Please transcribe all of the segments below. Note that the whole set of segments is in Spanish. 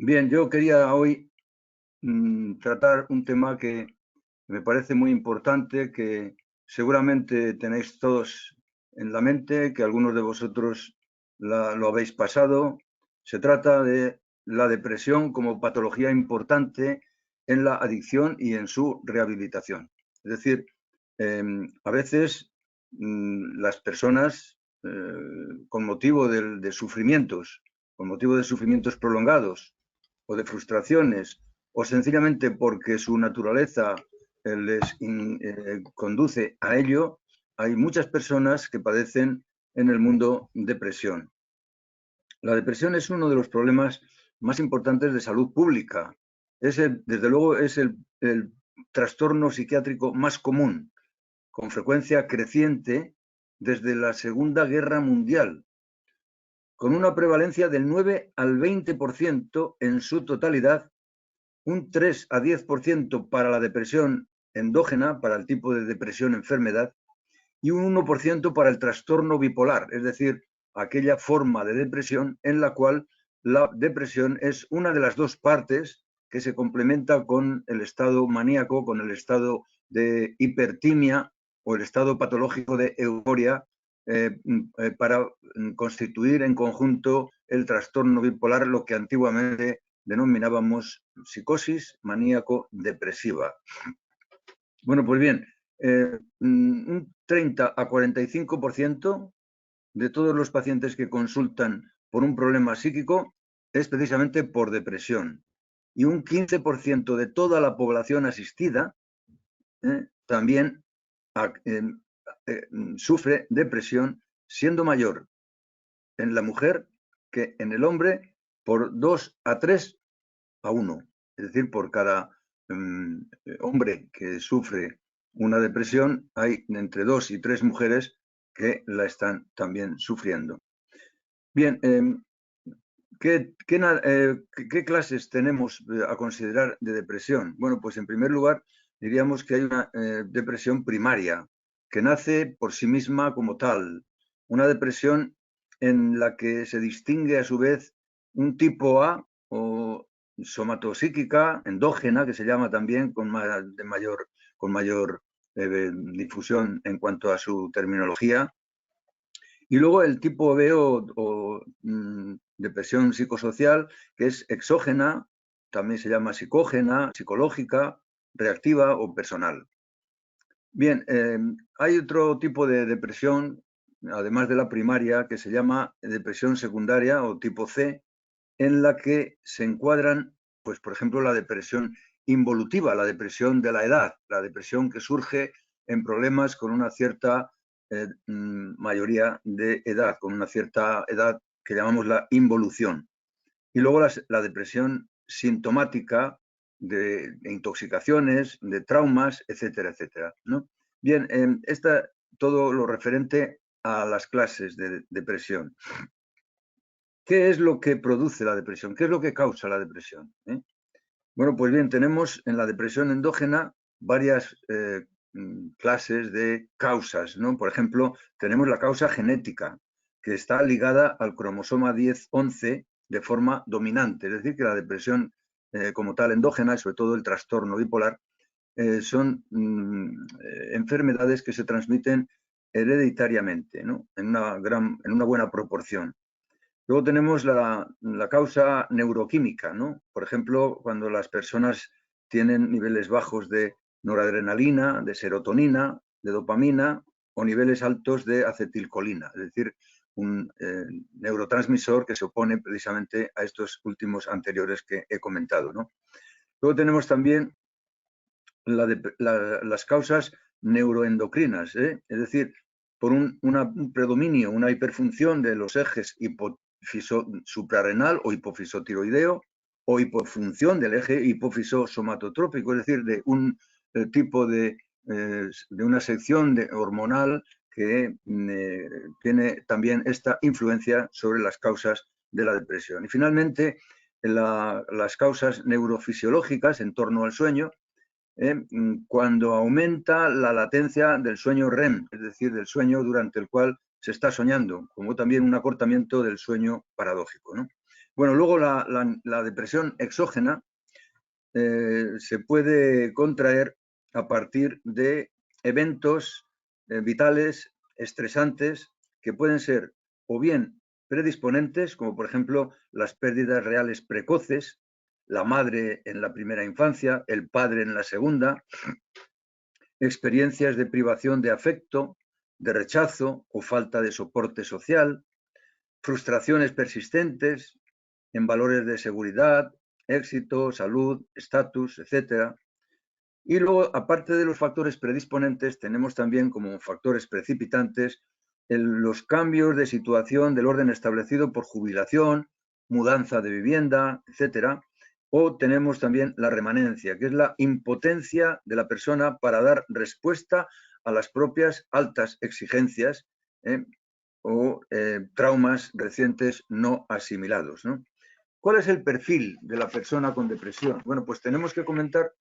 Bien, yo quería hoy tratar un tema que me parece muy importante, que seguramente tenéis todos en la mente, que algunos de vosotros lo habéis pasado. Se trata de la depresión como patología importante en la adicción y en su rehabilitación. Es decir, a veces las personas, con motivo con motivo de sufrimientos prolongados, o de frustraciones, o sencillamente porque su naturaleza les conduce a ello, hay muchas personas que padecen en el mundo depresión. La depresión es uno de los problemas más importantes de salud pública. Desde luego es el trastorno psiquiátrico más común, con frecuencia creciente desde la Segunda Guerra Mundial, con una prevalencia del 9 al 20% en su totalidad, un 3 a 10% para la depresión endógena, para el tipo de depresión enfermedad, y un 1% para el trastorno bipolar, es decir, aquella forma de depresión en la cual la depresión es una de las dos partes que se complementa con el estado maníaco, con el estado de hipertimia o el estado patológico de euforia, para constituir en conjunto el trastorno bipolar, lo que antiguamente denominábamos psicosis maníaco-depresiva. Bueno, pues bien, un 30 a 45% de todos los pacientes que consultan por un problema psíquico es precisamente por depresión. Y un 15% de toda la población asistida también sufre depresión, siendo mayor en la mujer que en el hombre por 2 a 3 a 1. Es decir, por cada hombre que sufre una depresión, hay entre 2 y 3 mujeres que la están también sufriendo. Bien, ¿qué clases tenemos a considerar de depresión? Bueno, pues en primer lugar diríamos que hay una depresión primaria, que nace por sí misma como tal. Una depresión en la que se distingue a su vez un tipo A o somatopsíquica, endógena, que se llama también con mayor difusión en cuanto a su terminología. Y luego el tipo B o depresión psicosocial, que es exógena, también se llama psicógena, psicológica, reactiva o personal. Bien, hay otro tipo de depresión, además de la primaria, que se llama depresión secundaria o tipo C, en la que se encuadran, pues, por ejemplo, la depresión involutiva, la depresión de la edad, la depresión que surge en problemas con una cierta mayoría de edad, con una cierta edad que llamamos la involución. Y luego la depresión sintomática de intoxicaciones, de traumas, etcétera, etcétera, ¿no? Bien, todo lo referente a las clases de depresión. ¿Qué es lo que produce la depresión? ¿Qué es lo que causa la depresión? Bueno, pues bien, tenemos en la depresión endógena varias clases de causas, ¿no? Por ejemplo, tenemos la causa genética, que está ligada al cromosoma 10-11 de forma dominante. Es decir, que la depresión como tal endógena, y sobre todo el trastorno bipolar, son enfermedades que se transmiten hereditariamente, ¿no? En una buena proporción. Luego tenemos la causa neuroquímica, ¿no? Por ejemplo, cuando las personas tienen niveles bajos de noradrenalina, de serotonina, de dopamina o niveles altos de acetilcolina, es decir, un neurotransmisor que se opone precisamente a estos últimos anteriores que he comentado, ¿no? Luego tenemos también las causas neuroendocrinas, es decir, por un predominio, una hiperfunción de los ejes suprarrenal o hipofisotiroideo o hipofunción del eje hipófiso somatotrópico, es decir, de un tipo de una sección hormonal que tiene también esta influencia sobre las causas de la depresión. Y finalmente, las causas neurofisiológicas en torno al sueño, cuando aumenta la latencia del sueño REM, es decir, del sueño durante el cual se está soñando, como también un acortamiento del sueño paradójico, ¿no? Bueno, luego la depresión exógena se puede contraer a partir de eventos vitales, estresantes, que pueden ser o bien predisponentes, como por ejemplo las pérdidas reales precoces, la madre en la primera infancia, el padre en la segunda, experiencias de privación de afecto, de rechazo o falta de soporte social, frustraciones persistentes en valores de seguridad, éxito, salud, estatus, etcétera. Y luego, aparte de los factores predisponentes, tenemos también como factores precipitantes los cambios de situación del orden establecido por jubilación, mudanza de vivienda, etcétera. O tenemos también la remanencia, que es la impotencia de la persona para dar respuesta a las propias altas exigencias o traumas recientes no asimilados, ¿no? ¿Cuál es el perfil de la persona con depresión? Bueno, pues tenemos que comentar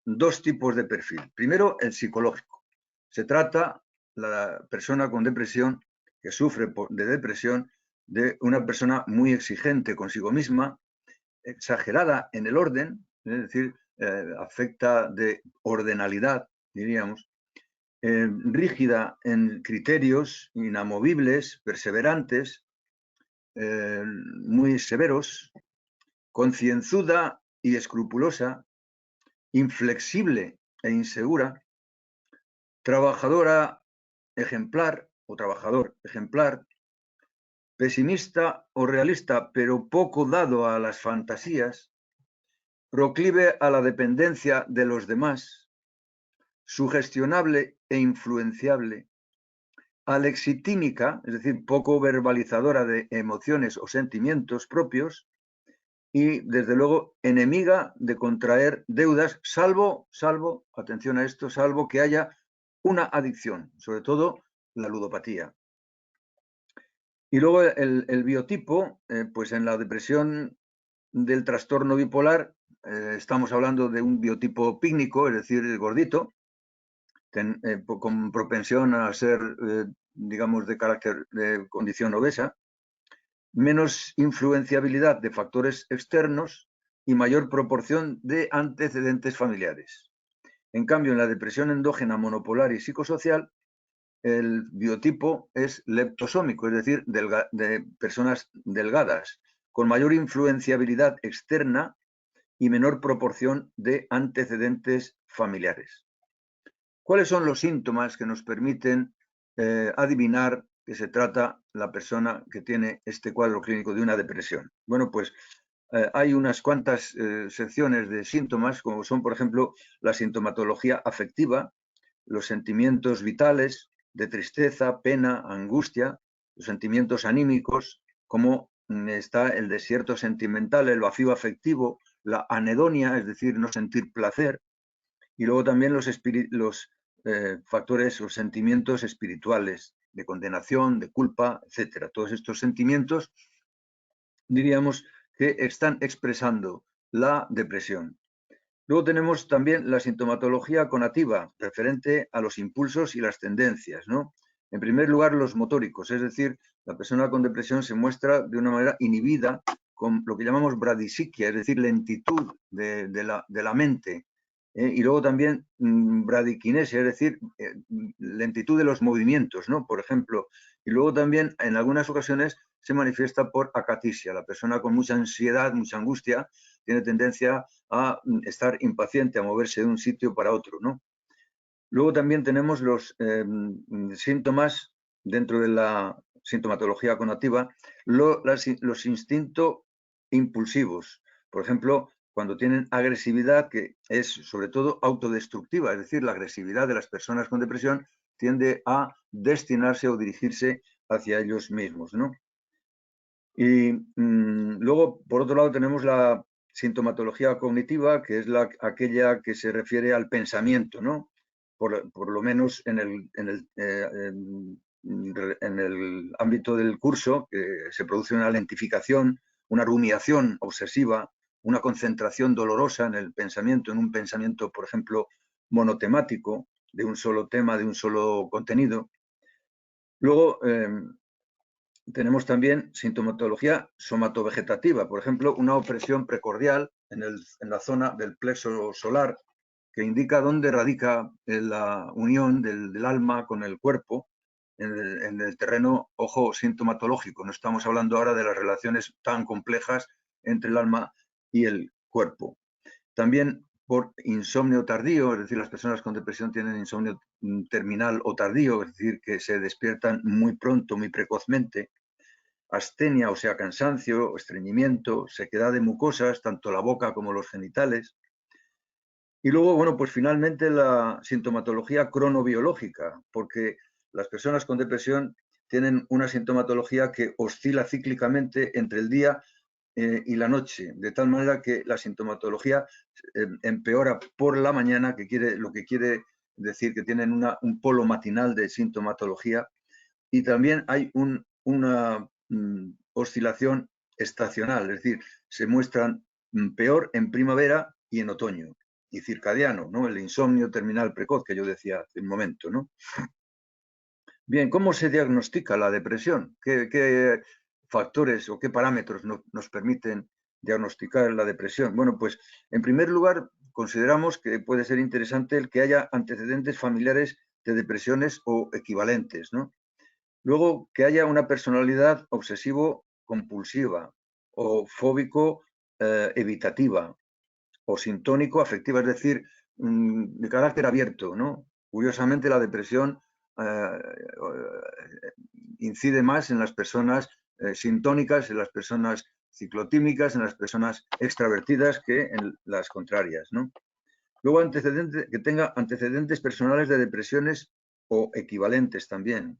dos tipos de perfil. Primero, el psicológico. Se trata la persona con depresión, que sufre de depresión, de una persona muy exigente consigo misma, exagerada en el orden, es decir, afecta de ordenalidad, diríamos, rígida en criterios, inamovibles, perseverantes, muy severos, concienzuda y escrupulosa, inflexible e insegura, trabajadora ejemplar o trabajador ejemplar, pesimista o realista, pero poco dado a las fantasías, proclive a la dependencia de los demás, sugestionable e influenciable, alexitímica, es decir, poco verbalizadora de emociones o sentimientos propios, y desde luego enemiga de contraer deudas, salvo, atención a esto, salvo que haya una adicción, sobre todo la ludopatía. Y luego el biotipo, pues en la depresión del trastorno bipolar estamos hablando de un biotipo pícnico, es decir, gordito, con propensión a ser, digamos, de carácter de condición obesa, menos influenciabilidad de factores externos y mayor proporción de antecedentes familiares. En cambio, en la depresión endógena monopolar y psicosocial, el biotipo es leptosómico, es decir, de personas delgadas, con mayor influenciabilidad externa y menor proporción de antecedentes familiares. ¿Cuáles son los síntomas que nos permiten adivinar que se trata la persona que tiene este cuadro clínico de una depresión? Bueno, pues hay unas cuantas secciones de síntomas, como son, por ejemplo, la sintomatología afectiva, los sentimientos vitales de tristeza, pena, angustia, los sentimientos anímicos, como está el desierto sentimental, el vacío afectivo, la anedonia, es decir, no sentir placer, y luego también los factores o sentimientos espirituales de condenación, de culpa, etcétera. Todos estos sentimientos, diríamos, que están expresando la depresión. Luego tenemos también la sintomatología conativa, referente a los impulsos y las tendencias, ¿no? En primer lugar, los motóricos, es decir, la persona con depresión se muestra de una manera inhibida, con lo que llamamos bradisiquia, es decir, lentitud de la mente. Y luego también bradiquinesia, es decir, lentitud de los movimientos, ¿no? Por ejemplo. Y luego también, en algunas ocasiones, se manifiesta por acatisia. La persona con mucha ansiedad, mucha angustia, tiene tendencia a estar impaciente, a moverse de un sitio para otro, ¿no? Luego también tenemos los síntomas dentro de la sintomatología conativa, los instintos impulsivos. Por ejemplo, cuando tienen agresividad, que es sobre todo autodestructiva, es decir, la agresividad de las personas con depresión tiende a destinarse o dirigirse hacia ellos mismos, ¿no? Y luego, por otro lado, tenemos la sintomatología cognitiva, que es aquella que se refiere al pensamiento, ¿no? Por lo menos en el ámbito del curso, que se produce una lentificación, una rumiación obsesiva, una concentración dolorosa en el pensamiento, en un pensamiento, por ejemplo, monotemático, de un solo tema, de un solo contenido. Luego, tenemos también sintomatología somatovegetativa, por ejemplo, una opresión precordial en la zona del plexo solar, que indica dónde radica la unión del alma con el cuerpo en el terreno, ojo, sintomatológico. No estamos hablando ahora de las relaciones tan complejas entre el alma y el cuerpo. También por insomnio tardío, es decir, las personas con depresión tienen insomnio terminal o tardío, es decir, que se despiertan muy pronto, muy precozmente. Astenia, o sea, cansancio, estreñimiento, sequedad de mucosas, tanto la boca como los genitales. Y luego, bueno, pues finalmente la sintomatología cronobiológica, porque las personas con depresión tienen una sintomatología que oscila cíclicamente entre el día y la noche, de tal manera que la sintomatología empeora por la mañana, lo que quiere decir que tienen un polo matinal de sintomatología, y también hay una oscilación estacional, es decir, se muestran peor en primavera y en otoño, y circadiano, ¿no? El insomnio terminal precoz que yo decía hace un momento, ¿no? Bien, ¿cómo se diagnostica la depresión? ¿Qué factores o qué parámetros nos permiten diagnosticar la depresión? Bueno, pues en primer lugar, consideramos que puede ser interesante el que haya antecedentes familiares de depresiones o equivalentes, ¿no? Luego, que haya una personalidad obsesivo-compulsiva o fóbico-evitativa o sintónico-afectiva, es decir, de carácter abierto, ¿no? Curiosamente, la depresión incide más en las personas sintónicas, en las personas ciclotímicas, en las personas extravertidas que en las contrarias, ¿no? Luego, que tenga antecedentes personales de depresiones o equivalentes también.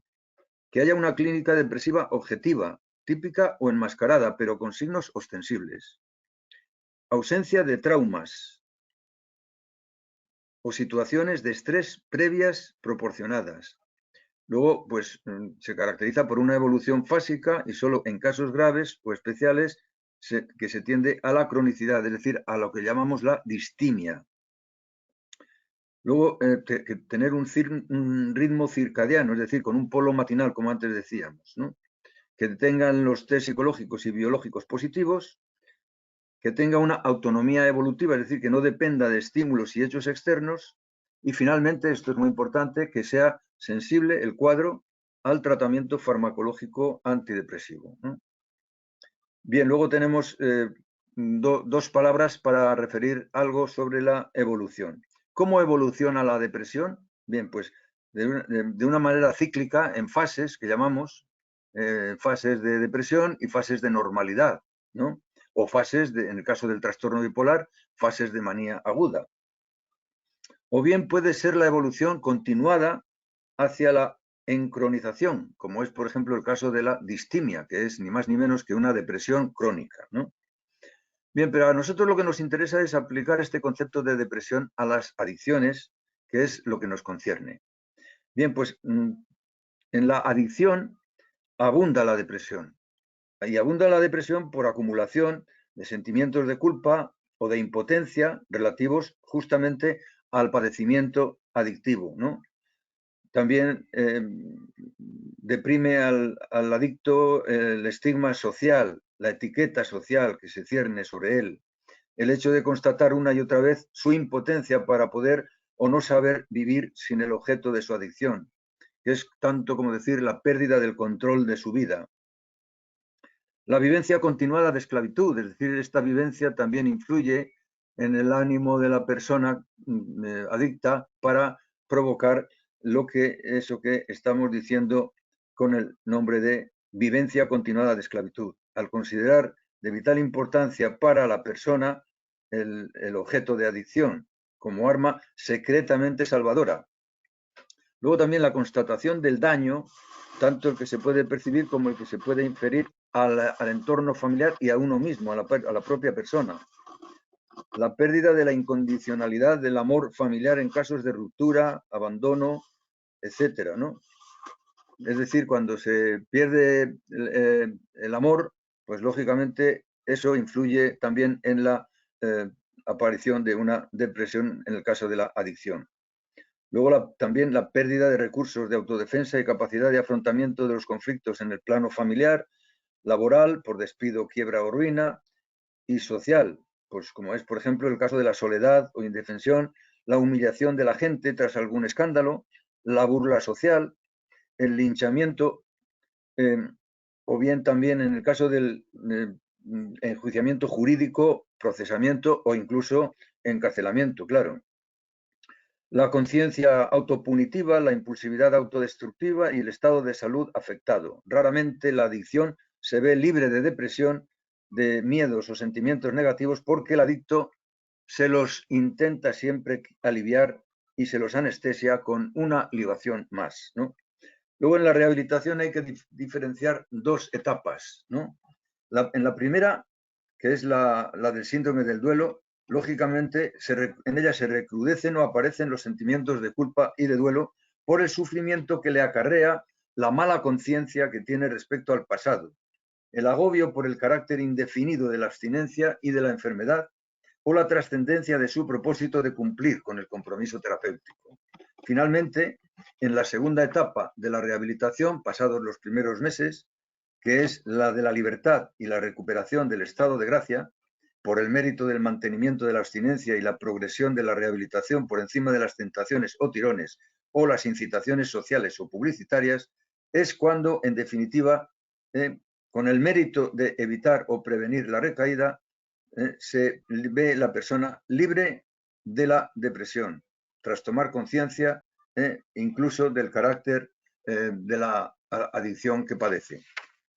Que haya una clínica depresiva objetiva, típica o enmascarada, pero con signos ostensibles. Ausencia de traumas o situaciones de estrés previas proporcionadas. Luego, pues se caracteriza por una evolución fásica y solo en casos graves o especiales que se tiende a la cronicidad, es decir, a lo que llamamos la distimia. Luego, tener un ritmo circadiano, es decir, con un polo matinal, como antes decíamos, ¿no? Que tengan los test psicológicos y biológicos positivos, que tenga una autonomía evolutiva, es decir, que no dependa de estímulos y hechos externos, y finalmente, esto es muy importante, que sea sensible el cuadro al tratamiento farmacológico antidepresivo, ¿no? Bien, luego tenemos dos palabras para referir algo sobre la evolución. ¿Cómo evoluciona la depresión? Bien, pues de una manera cíclica, en fases que llamamos fases de depresión y fases de normalidad, ¿no? O fases, en el caso del trastorno bipolar, fases de manía aguda. O bien puede ser la evolución continuada hacia la encronización, como es, por ejemplo, el caso de la distimia, que es ni más ni menos que una depresión crónica, ¿no? Bien, pero a nosotros lo que nos interesa es aplicar este concepto de depresión a las adicciones, que es lo que nos concierne. Bien, pues en la adicción abunda la depresión. Y abunda la depresión por acumulación de sentimientos de culpa o de impotencia relativos justamente al padecimiento adictivo, ¿no? También deprime al adicto el estigma social, la etiqueta social que se cierne sobre él, el hecho de constatar una y otra vez su impotencia para poder o no saber vivir sin el objeto de su adicción, que es tanto como decir la pérdida del control de su vida. La vivencia continuada de esclavitud, es decir, esta vivencia también influye en el ánimo de la persona adicta para provocar eso que estamos diciendo con el nombre de vivencia continuada de esclavitud. Al considerar de vital importancia para la persona el objeto de adicción como arma secretamente salvadora. Luego también la constatación del daño, tanto el que se puede percibir como el que se puede inferir al entorno familiar y a uno mismo, a la propia persona. La pérdida de la incondicionalidad del amor familiar en casos de ruptura, abandono, etcétera, ¿no? Es decir, cuando se pierde el amor, pues lógicamente eso influye también en la aparición de una depresión en el caso de la adicción. Luego también la pérdida de recursos de autodefensa y capacidad de afrontamiento de los conflictos en el plano familiar, laboral, por despido, quiebra o ruina, y social, pues como es, por ejemplo, el caso de la soledad o indefensión, la humillación de la gente tras algún escándalo, la burla social, el linchamiento, o bien también en el caso del enjuiciamiento jurídico, procesamiento o incluso encarcelamiento, claro. La conciencia autopunitiva, la impulsividad autodestructiva y el estado de salud afectado. Raramente la adicción se ve libre de depresión, de miedos o sentimientos negativos, porque el adicto se los intenta siempre aliviar y se los anestesia con una libación más, ¿no? Luego en la rehabilitación hay que diferenciar dos etapas, ¿no? En la primera, que es la del síndrome del duelo, lógicamente en ella se recrudecen o aparecen los sentimientos de culpa y de duelo por el sufrimiento que le acarrea la mala conciencia que tiene respecto al pasado, el agobio por el carácter indefinido de la abstinencia y de la enfermedad, o la trascendencia de su propósito de cumplir con el compromiso terapéutico. Finalmente, en la segunda etapa de la rehabilitación, pasados los primeros meses, que es la de la libertad y la recuperación del estado de gracia, por el mérito del mantenimiento de la abstinencia y la progresión de la rehabilitación por encima de las tentaciones o tirones o las incitaciones sociales o publicitarias, es cuando, en definitiva, con el mérito de evitar o prevenir la recaída, se ve la persona libre de la depresión, tras tomar conciencia incluso del carácter de la adicción que padece.